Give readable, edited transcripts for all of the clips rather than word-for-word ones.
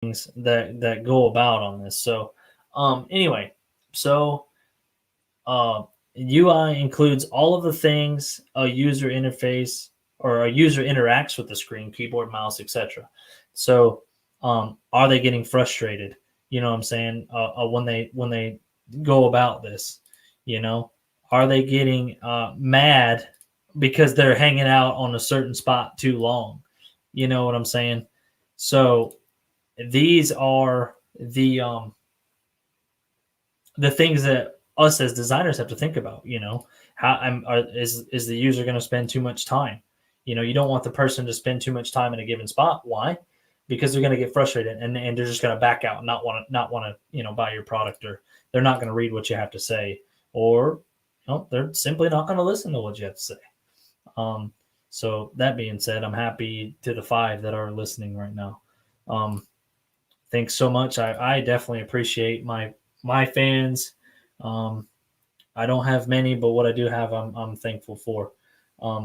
things that go about on this. So, anyway, so UI includes all of the things a user interface or a user interacts with the screen, keyboard, mouse, etc. So, are they getting frustrated? You know what I'm saying? When they go about this, you know, are they getting mad because they're hanging out on a certain spot too long? You know what I'm saying? So these are the things that us as designers have to think about. You know, is the user going to spend too much time? You know, you don't want the person to spend too much time in a given spot. Why? Because they're going to get frustrated and they're just going to back out and not want to buy your product, or they're not going to read what you have to say, or they're simply not going to listen to what you have to say. So that being said, I'm happy to the 5 that are listening right now. Thanks so much. I definitely appreciate my fans. I don't have many, but what I do have, I'm thankful for.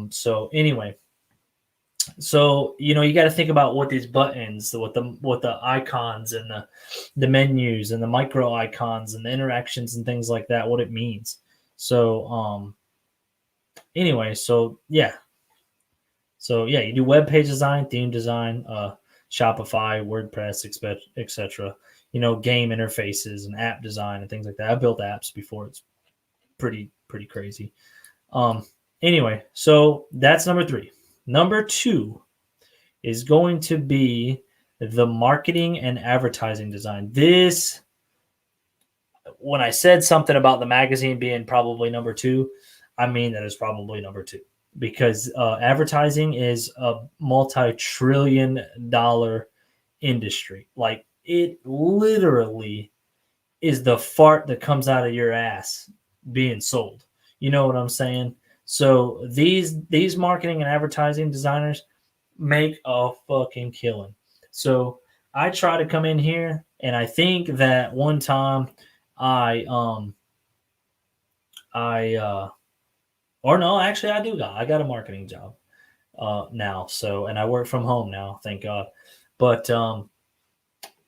So anyway, so you got to think about what these buttons, what the icons and the menus and the micro icons and the interactions and things like that, what it means. So anyway, so yeah, you do web page design, theme design, Shopify, WordPress, etc. Game interfaces and app design and things like that. I've built apps before. It's pretty crazy. Anyway, so that's number 3. Number 2 is going to be the marketing and advertising design. This, when I said something about the magazine being probably number 2, I mean that is probably number 2, because advertising is a multi-trillion-dollar industry. Like, it literally is the fart that comes out of your ass being sold. You know what I'm saying? So these marketing and advertising designers make a fucking killing. So I try to come in here, and I think that one time I or no, actually I got a marketing job now. So, and I work from home now, thank God. But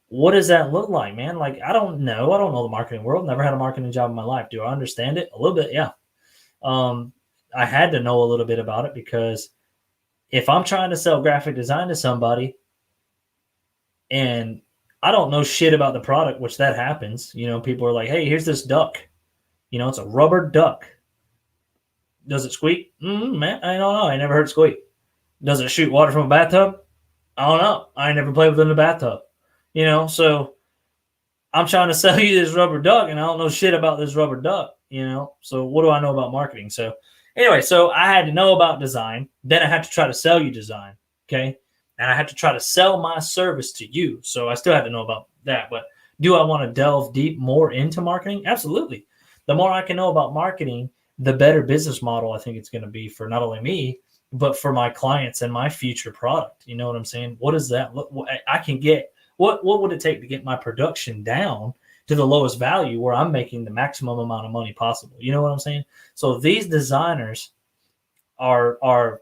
what does that look like, man? Like, I don't know. I don't know the marketing world. Never had a marketing job in my life. Do I understand it? A little bit, yeah. I had to know a little bit about it, because if I'm trying to sell graphic design to somebody and I don't know shit about the product, which that happens, people are like, hey, here's this duck. It's a rubber duck. Does it squeak? Man, I don't know. I never heard it squeak. Does it shoot water from a bathtub? I don't know. I never played with it in the bathtub. So I'm trying to sell you this rubber duck, and I don't know shit about this rubber duck, So what do I know about marketing? So anyway, so I had to know about design. Then I had to try to sell you design, okay? And I had to try to sell my service to you. So I still had to know about that. But do I want to delve deep more into marketing? Absolutely. The more I can know about marketing, the better business model I think it's going to be for not only me, but for my clients and my future product. You know what I'm saying? What does that look? I can get what would it take to get my production down to the lowest value where I'm making the maximum amount of money possible? You know what I'm saying? So these designers are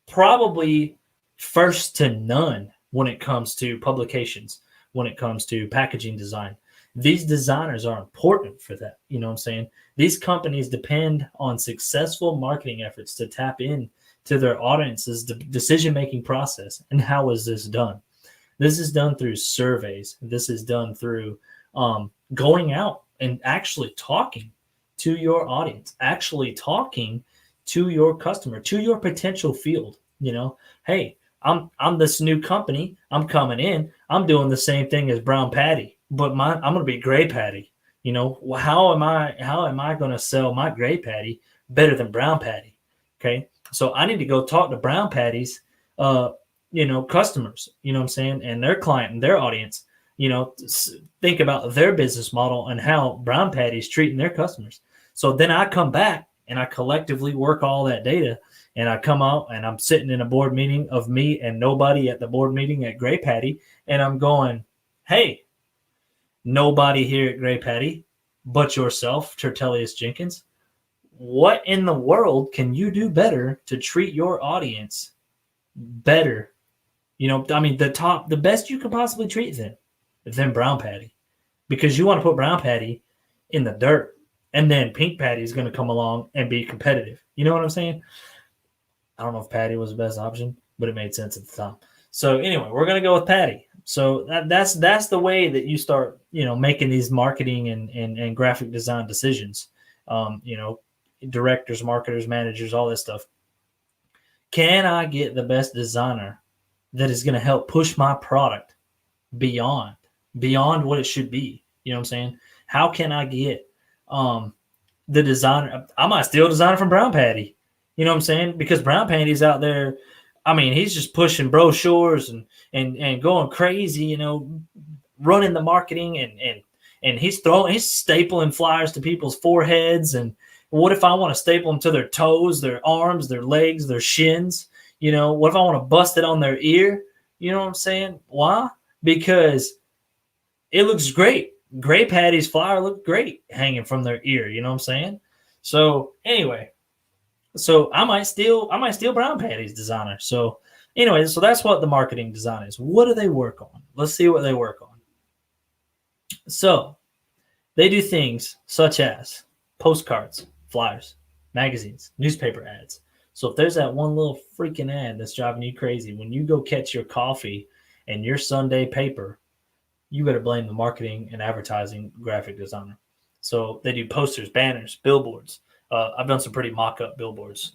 probably first to none when it comes to publications, when it comes to packaging design. These designers are important for that. You know what I'm saying? These companies depend on successful marketing efforts to tap in to their audience's decision-making process. And how is this done? This is done through surveys. This is done through going out and actually talking to your audience, actually talking to your customer, to your potential field. Hey, I'm this new company. I'm coming in. I'm doing the same thing as Brown Patty, but I'm going to be Gray Patty. How am I going to sell my Gray Patty better than Brown Patty? Okay, so I need to go talk to Brown Patty's customers, what I'm saying, and their client and their audience, think about their business model and how Brown Patty's treating their customers. So then I come back and I collectively work all that data, and I come out and I'm sitting in a board meeting of me and nobody at the board meeting at Gray Patty, and I'm going, hey, nobody here at Gray Patty but yourself, Tertellius Jenkins. What in the world can you do better to treat your audience better? The best you could possibly treat them. than brown patty, because you want to put brown patty in the dirt, and then pink patty is going to come along and be competitive. You know what I'm saying? I don't know if patty was the best option, but it made sense at the time. So anyway, we're going to go with patty. So that's the way that you start, making these marketing and graphic design decisions. Directors, marketers, managers, all this stuff. Can I get the best designer that is going to help push my product beyond what it should be? You know what I'm saying? How can I get the designer? I might steal a designer from Brown Patty. You know what I'm saying? Because Brown Patty's out there. I mean, he's just pushing brochures and going crazy, running the marketing and he's stapling flyers to people's foreheads. And what if I want to staple them to their toes, their arms, their legs, their shins? What if I want to bust it on their ear? You know what I'm saying? Why? Because it looks great. Gray Patty's flyer looked great hanging from their ear. You know what I'm saying? So anyway, so I might steal Brown Patty's designer. So anyway, so that's what the marketing design is. What do they work on? Let's see what they work on. So they do things such as postcards, flyers, magazines, newspaper ads. So if there's that one little freaking ad that's driving you crazy, when you go catch your coffee and your Sunday paper, you better blame the marketing and advertising graphic designer. So they do posters, banners, billboards. I've done some pretty mock-up billboards,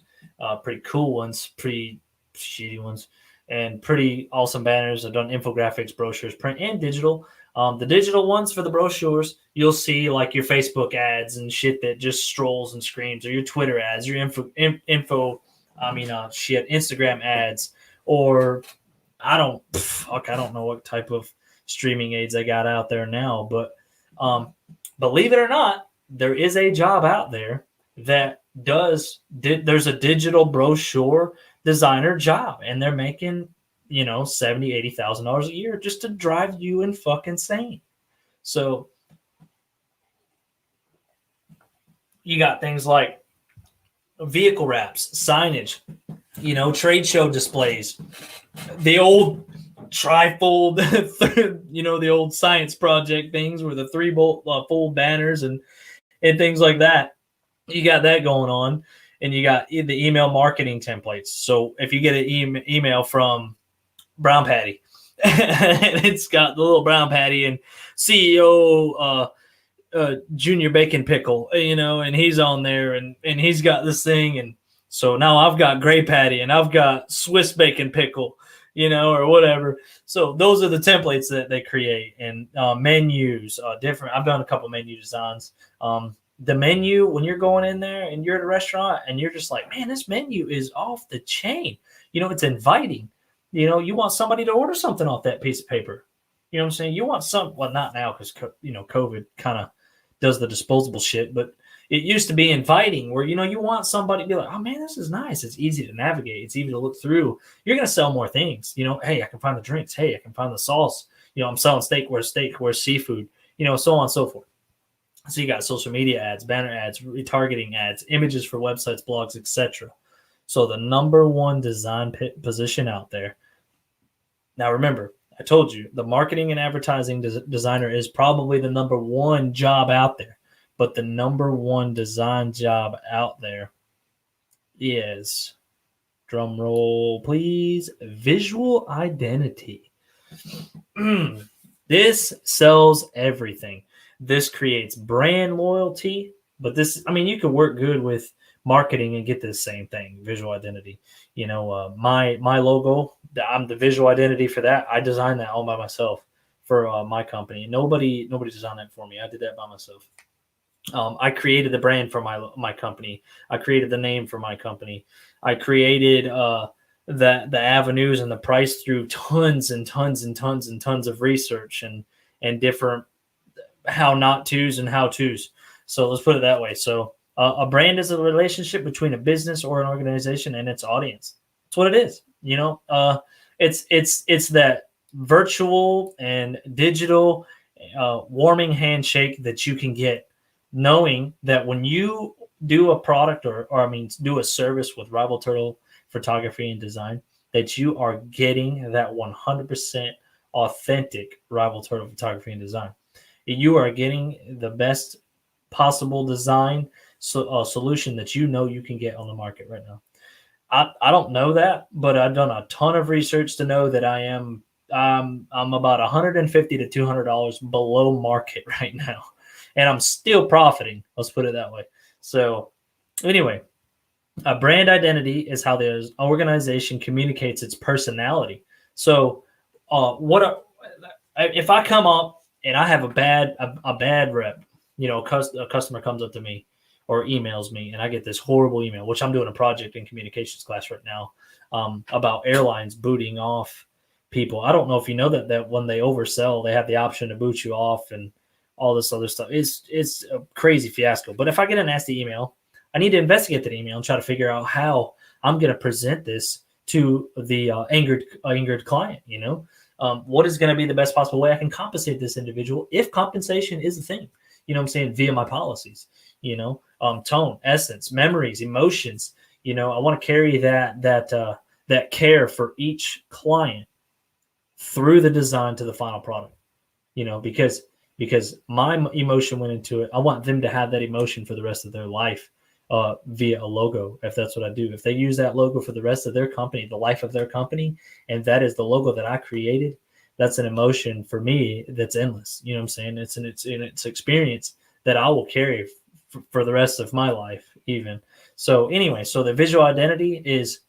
pretty cool ones, pretty shitty ones, and pretty awesome banners. I've done infographics, brochures, print and digital. The digital ones for the brochures, you'll see like your Facebook ads and shit that just strolls and screams, or your Twitter ads, your Instagram ads, or I don't know what type of streaming aids they got out there now, but believe it or not, there is a job out there that there's a digital brochure designer job, and they're making $70,000-$80,000 a year just to drive you in fucking insane. So you got things like vehicle wraps, signage, trade show displays, the old trifold, the old science project things where the fold banners and things like that. You got that going on, and you got the email marketing templates. So if you get an email from Brown Patty, and it's got the little Brown Patty and CEO Junior Bacon Pickle, and he's on there, and he's got this thing, and so now I've got Gray Patty and I've got Swiss Bacon Pickle, or whatever. So those are the templates that they create, and menus, different. I've done a couple menu designs. The menu, when you're going in there and you're at a restaurant and you're just like, man, this menu is off the chain. It's inviting. You want somebody to order something off that piece of paper. You know what I'm saying? You want well, not now because, COVID kind of does the disposable shit, but it used to be inviting where, you want somebody to be like, oh man, this is nice. It's easy to navigate. It's easy to look through. You're going to sell more things. Hey, I can find the drinks. Hey, I can find the sauce. I'm selling steak. Where's seafood? So on and so forth. So you got social media ads, banner ads, retargeting ads, images for websites, blogs, etc. So the number one design position out there. Now remember, I told you the marketing and advertising designer is probably the number one job out there, but the number one design job out there is, drum roll please, visual identity. This sells everything. This creates brand loyalty, but you could work good with marketing and get the same thing, visual identity. My logo, I'm the visual identity for that. I designed that all by myself for my company. Nobody designed that for me. I did that by myself. I created the brand for my company. I created the name for my company. I created the avenues and the price through tons and tons and tons and tons of research and different how not to's and how to's. So let's put it that way. So a brand is a relationship between a business or an organization and its audience. That's what it is. It's that virtual and digital warming handshake that you can get, knowing that when you do a product or do a service with Rival Turtle Photography and Design, that you are getting that 100% authentic Rival Turtle photography and design. You are getting the best possible design solution that you know you can get on the market right now. I don't know that, but I've done a ton of research to know that I'm about $150 to $200 below market right now, and I'm still profiting. Let's put it that way. So anyway, a brand identity is how the organization communicates its personality. So if I come up and I have a bad rep, a customer comes up to me or emails me, and I get this horrible email, which I'm doing a project in communications class right now about airlines booting off people. I don't know if you know that when they oversell, they have the option to boot you off and all this other stuff. It's a crazy fiasco. But if I get a nasty email, I need to investigate that email and try to figure out how I'm going to present this to the angered client. What is going to be the best possible way I can compensate this individual if compensation is a thing? What I'm saying, via my policies. Tone, essence, memories, emotions. I want to carry that care for each client through the design to the final product. Because my emotion went into it. I want them to have that emotion for the rest of their life via a logo, if that's what I do. If they use that logo for the rest of their company, the life of their company, and that is the logo that I created, that's an emotion for me that's endless. You know what I'm saying? It's an experience that I will carry for the rest of my life, even. So anyway, so the visual identity is,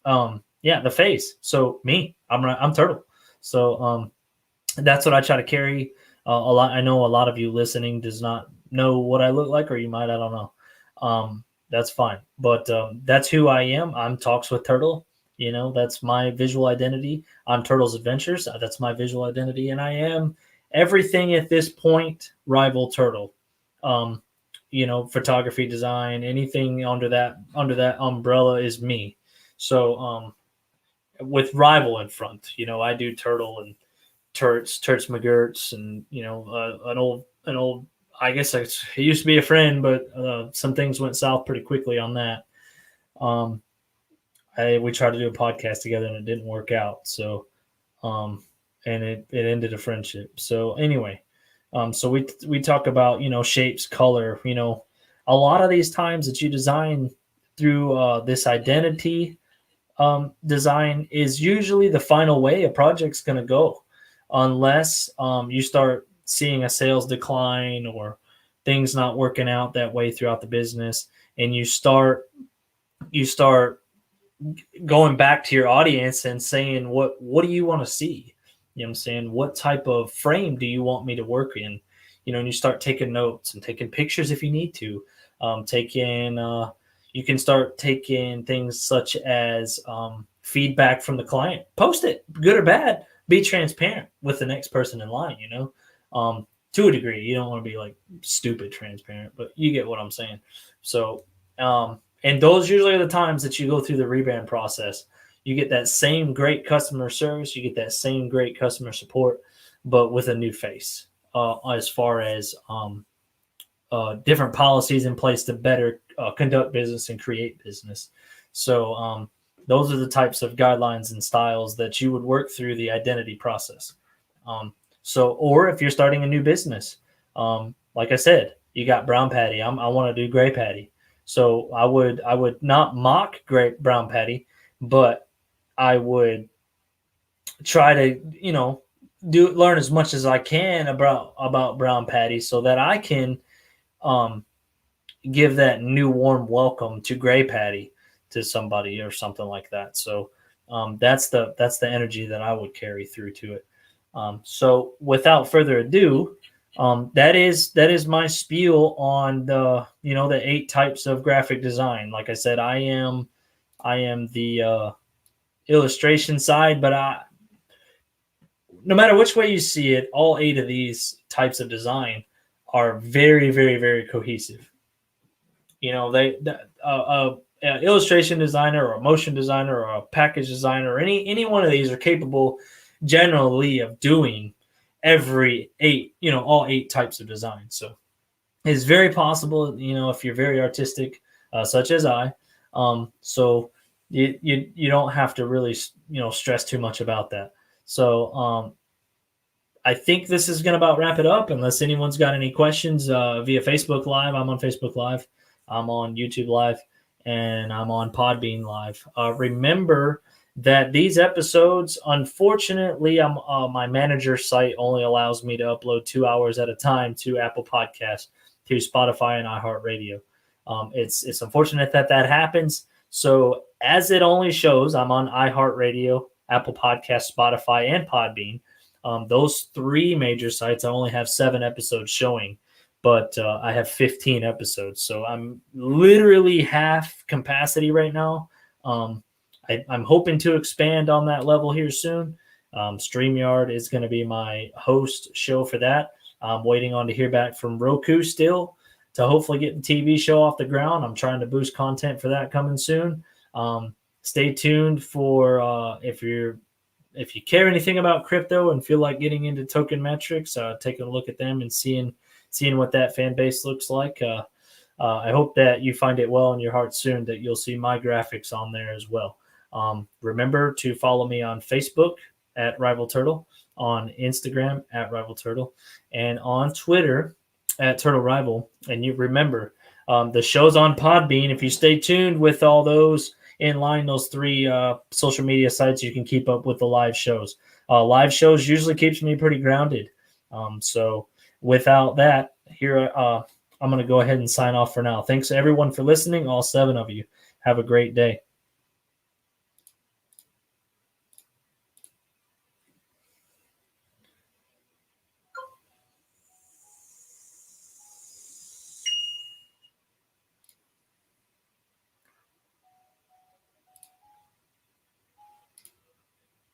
the face. So me, I'm Turtle. So that's what I try to carry a lot. I know a lot of you listening does not know what I look like, or you might, I don't know. That's fine. But that's who I am. I'm Talks with Turtle. That's my visual identity. I'm Turtle's Adventures. That's my visual identity. And I am everything at this point, Rival Turtle. Photography, design, anything under that umbrella is me. So with Rival in front, I do Turtle and Turts McGurts, and an old. I guess it used to be a friend, but some things went south pretty quickly on that. We tried to do a podcast together and it didn't work out. So, and it ended a friendship. So anyway, so we talk about, shapes, color, a lot of these times that you design through this identity design is usually the final way a project's going to go, unless you start seeing a sales decline or things not working out that way throughout the business, and you start going back to your audience and saying, what do you want to see? I'm saying, what type of frame do you want me to work in? And you start taking notes and taking pictures if you need to. You can start taking things such as feedback from the client. Post it, good or bad. Be transparent with the next person in line, to a degree. You don't want to be like stupid transparent, but you get what I'm saying. So, and those usually are the times that you go through the rebrand process. You get that same great customer service, you get that same great customer support, but with a new face, as far as different policies in place to better conduct business and create business. So those are the types of guidelines and styles that you would work through the identity process. Or if you're starting a new business, like I said, you got brown patty. I want to do gray patty. So I would not mock brown patty, but I would try to, learn as much as I can about brown patty so that I can give that new warm welcome to gray patty to somebody or something like that. So that's the energy that I would carry through to it. So without further ado, that is my spiel on the 8 types of graphic design. Like I said, I am the illustration side, but no matter which way you see it, all 8 of these types of design are very, very, very cohesive. Illustration designer or a motion designer or a package designer or any one of these are capable generally of doing every 8, all 8 types of design. So it's very possible, if you're very artistic, such as I, so you don't have to really, stress too much about that. So I think this is going to about wrap it up unless anyone's got any questions via Facebook Live. I'm on Facebook Live. I'm on YouTube Live. And I'm on Podbean Live. Remember that these episodes, unfortunately, my manager's site only allows me to upload 2 hours at a time to Apple Podcasts, to Spotify, and iHeartRadio. It's unfortunate that happens. So as it only shows, I'm on iHeartRadio, Apple Podcasts, Spotify, and Podbean. Those 3 major sites, I only have 7 episodes showing, but I have 15 episodes. So I'm literally half capacity right now. I'm hoping to expand on that level here soon. StreamYard is going to be my host show for that. I'm waiting on to hear back from Roku still to hopefully get the TV show off the ground. I'm trying to boost content for that coming soon. Stay tuned for if you care anything about crypto and feel like getting into token metrics, taking a look at them and seeing what that fan base looks like. I hope that you find it well in your heart soon, that you'll see my graphics on there as well. Remember to follow me on Facebook at Rival Turtle, on Instagram at Rival Turtle, and on Twitter at Turtle Rival. And you remember the show's on Podbean. If you stay tuned with all those in line, those 3 social media sites, you can keep up with the live shows. Live shows usually keeps me pretty grounded. So without that, here I'm going to go ahead and sign off for now. Thanks everyone for listening, all 7 of you. Have a great day.